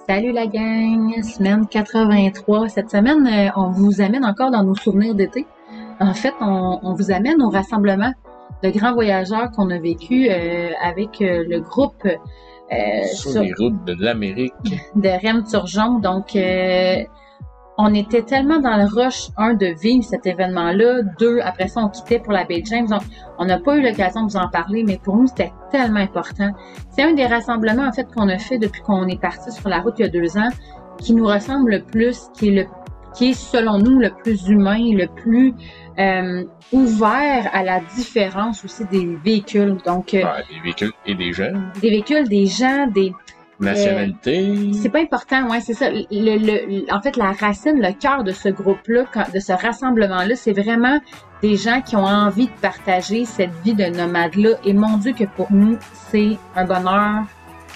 Salut la gang, semaine 83. Cette semaine, on vous amène encore dans nos souvenirs d'été. En fait, on vous amène au rassemblement de grands voyageurs qu'on a vécu avec le groupe sur les routes de l'Amérique de Rem Turgeon. Donc, on était tellement dans le rush, de vivre cet événement-là, après ça, on quittait pour la baie James. Donc, on n'a pas eu l'occasion de vous en parler, mais pour nous, c'était tellement important. C'est un des rassemblements, en fait, qu'on a fait depuis qu'on est parti sur la route il y a 2 ans, qui nous ressemble le plus, qui est, selon nous, le plus humain, le plus ouvert à la différence aussi des véhicules. Donc, des véhicules et des gens. Des véhicules, des gens, des... nationalité. C'est pas important, ouais, c'est ça. En fait, la racine, le cœur de ce groupe-là, de ce rassemblement-là, c'est vraiment des gens qui ont envie de partager cette vie de nomade-là. Et mon Dieu que pour nous, c'est un bonheur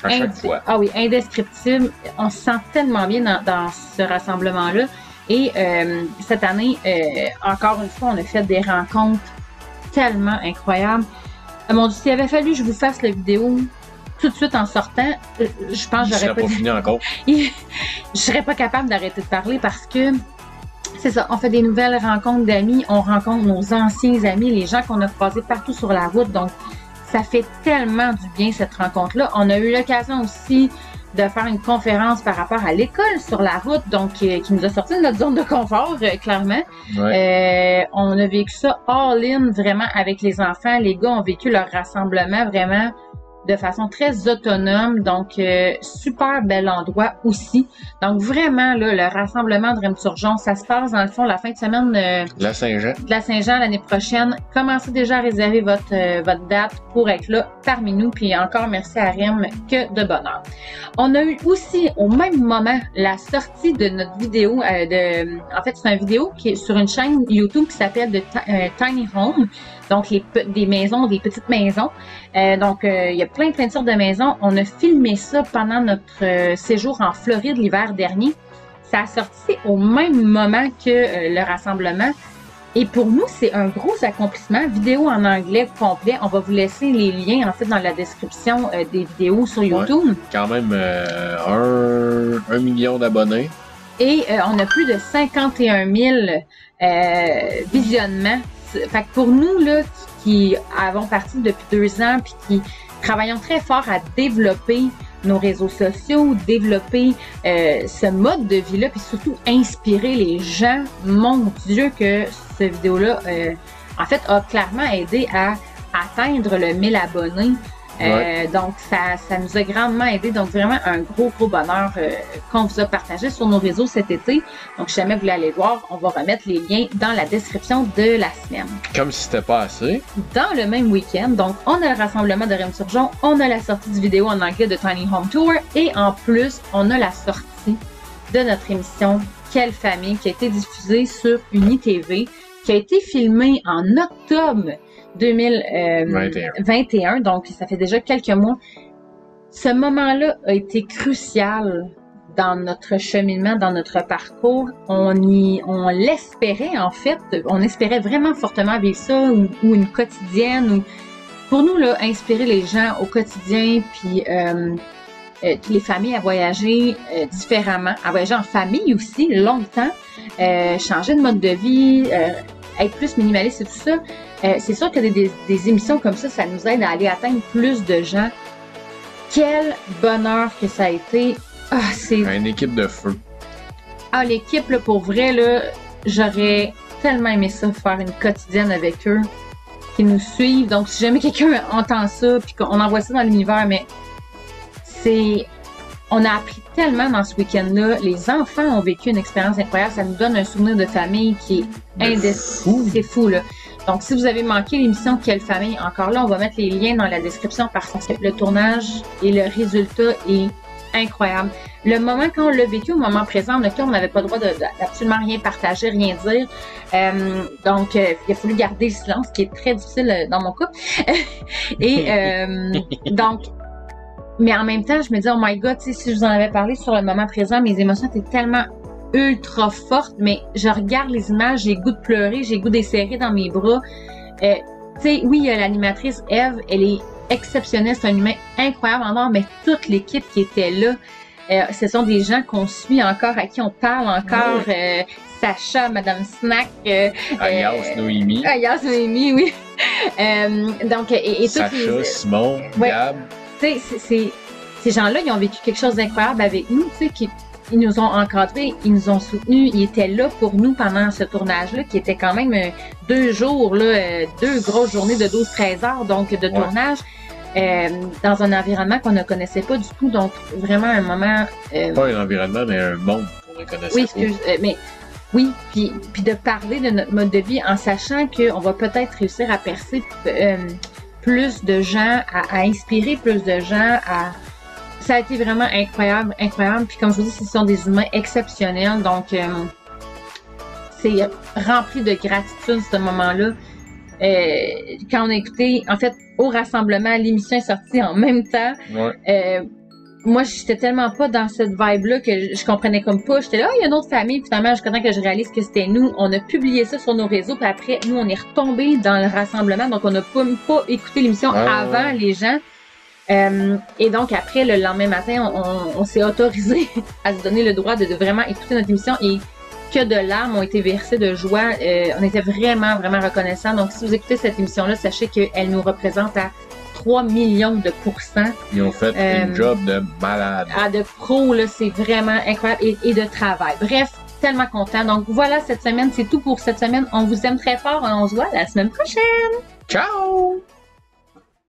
à chaque fois. Ah oui, indescriptible. On se sent tellement bien dans ce rassemblement-là. Et cette année, encore une fois, on a fait des rencontres tellement incroyables. Mon Dieu, s'il avait fallu que je vous fasse la vidéo tout de suite en sortant, je pense que j'aurais pas fini encore. Je serais pas capable d'arrêter de parler parce que c'est ça, on fait des nouvelles rencontres d'amis, on rencontre nos anciens amis, les gens qu'on a croisés partout sur la route. Donc, ça fait tellement du bien cette rencontre-là. On a eu l'occasion aussi de faire une conférence par rapport à l'école sur la route, donc qui nous a sorti de notre zone de confort, clairement. Ouais. On a vécu ça all-in, vraiment, avec les enfants. Les gars ont vécu leur rassemblement vraiment de façon très autonome, donc super bel endroit aussi. Donc vraiment, là, le rassemblement de Rem Turgeon, ça se passe dans le fond la fin de semaine de la Saint-Jean. De la Saint-Jean l'année prochaine. Commencez déjà à réserver votre date pour être là parmi nous. Puis encore merci à Rem, que de bonheur. On a eu aussi au même moment la sortie de notre vidéo. En fait, c'est une vidéo qui est sur une chaîne YouTube qui s'appelle Tiny Home. Donc, des maisons, des petites maisons. Donc, il y a plein de sortes de maisons. On a filmé ça pendant notre séjour en Floride l'hiver dernier. Ça a sorti au même moment que le rassemblement. Et pour nous, c'est un gros accomplissement. Vidéo en anglais complet. On va vous laisser les liens, en fait, dans la description des vidéos sur YouTube. Ouais, quand même 1 million d'abonnés. Et on a plus de 51 000 visionnements. Fait que pour nous, là, qui avons parti depuis 2 ans, puis qui travaillons très fort à développer nos réseaux sociaux, développer ce mode de vie-là, puis surtout inspirer les gens, mon Dieu que cette vidéo-là, en fait, a clairement aidé à atteindre le 1000 abonnés. Ouais. Donc, ça nous a grandement aidé. Donc, vraiment, un gros bonheur qu'on vous a partagé sur nos réseaux cet été. Donc, si jamais vous voulez aller voir, on va remettre les liens dans la description de la semaine. Comme si c'était pas assez. Dans le même week-end, donc, on a le rassemblement de Rem Turgeon, on a la sortie du vidéo en anglais de Tiny Home Tour et en plus, on a la sortie de notre émission Quelle famille qui a été diffusée sur UniTV, qui a été filmée en octobre 2021, donc ça fait déjà quelques mois. Ce moment-là a été crucial dans notre cheminement, dans notre parcours. On l'espérait en fait, on espérait vraiment fortement vivre ça ou une quotidienne. Ou pour nous, là, inspirer les gens au quotidien, puis les familles à voyager différemment, à voyager en famille aussi longtemps, changer de mode de vie, être plus minimaliste et tout ça. C'est sûr que des émissions comme ça nous aide à aller atteindre plus de gens. Quel bonheur que ça a été. C'est une équipe de feu. L'équipe, là, pour vrai, là, j'aurais tellement aimé ça, faire une quotidienne avec eux, qui nous suivent. Donc, si jamais quelqu'un entend ça, puis qu'on envoie ça dans l'univers, mais on a appris tellement dans ce week-end-là. Les enfants ont vécu une expérience incroyable. Ça nous donne un souvenir de famille qui est indescriptible. C'est fou, là. Donc, si vous avez manqué l'émission Quelle famille, encore là, on va mettre les liens dans la description parce que le tournage et le résultat est incroyable. Le moment quand on l'a vécu, au moment présent, on n'avait pas le droit d'absolument rien partager, rien dire. Donc, il a fallu garder le silence, ce qui est très difficile dans mon cas. Et donc, mais en même temps, je me dis, oh my God, si je vous en avais parlé sur le moment présent, mes émotions étaient tellement ultra fortes, mais je regarde les images, j'ai le goût de pleurer, j'ai le goût d'esserrer dans mes bras. Tu sais, oui, il y a l'animatrice Eve, elle est exceptionnelle, c'est un humain incroyable en or, mais toute l'équipe qui était là, Ce sont des gens qu'on suit encore, à qui on parle encore. Sacha, Madame Snack. Alias Noémie. Alias Noémie, oui. Donc, et Sacha, toutes les, Simon, Gab. Tu sais, ces gens-là, ils ont vécu quelque chose d'incroyable avec nous, tu sais, ils nous ont encadrés, ils nous ont soutenus, ils étaient là pour nous pendant ce tournage-là, qui était quand même 2 jours, là, 2 grosses journées de 12-13 heures, donc de tournage, dans un environnement qu'on ne connaissait pas du tout, donc vraiment un moment... Pas un environnement, mais un monde qu'on ne connaissait pas. Mais oui, puis de parler de notre mode de vie en sachant qu'on va peut-être réussir à percer plus de gens, à inspirer plus de gens, ça a été vraiment incroyable. Puis comme je vous dis, ce sont des humains exceptionnels. Donc, c'est rempli de gratitude, ce moment-là. Quand on a écouté, en fait, au rassemblement, l'émission est sortie en même temps. Moi, j'étais tellement pas dans cette vibe-là que je comprenais comme pas. J'étais là, il y a une autre famille. Puis finalement, jusqu'à temps que je réalise que c'était nous. On a publié ça sur nos réseaux. Puis après, nous, on est retombés dans le rassemblement. Donc, on n'a pas écouté l'émission avant les gens. Et donc, après, le lendemain matin, on s'est autorisé à se donner le droit de vraiment écouter notre émission et que de larmes ont été versées de joie. On était vraiment, vraiment reconnaissants. Donc, si vous écoutez cette émission-là, sachez qu'elle nous représente à 3 millions de %. Ils ont fait un job de malade. De pro, là, c'est vraiment incroyable et de travail. Bref, tellement content. Donc, voilà, cette semaine, c'est tout pour cette semaine. On vous aime très fort et on se voit la semaine prochaine. Ciao!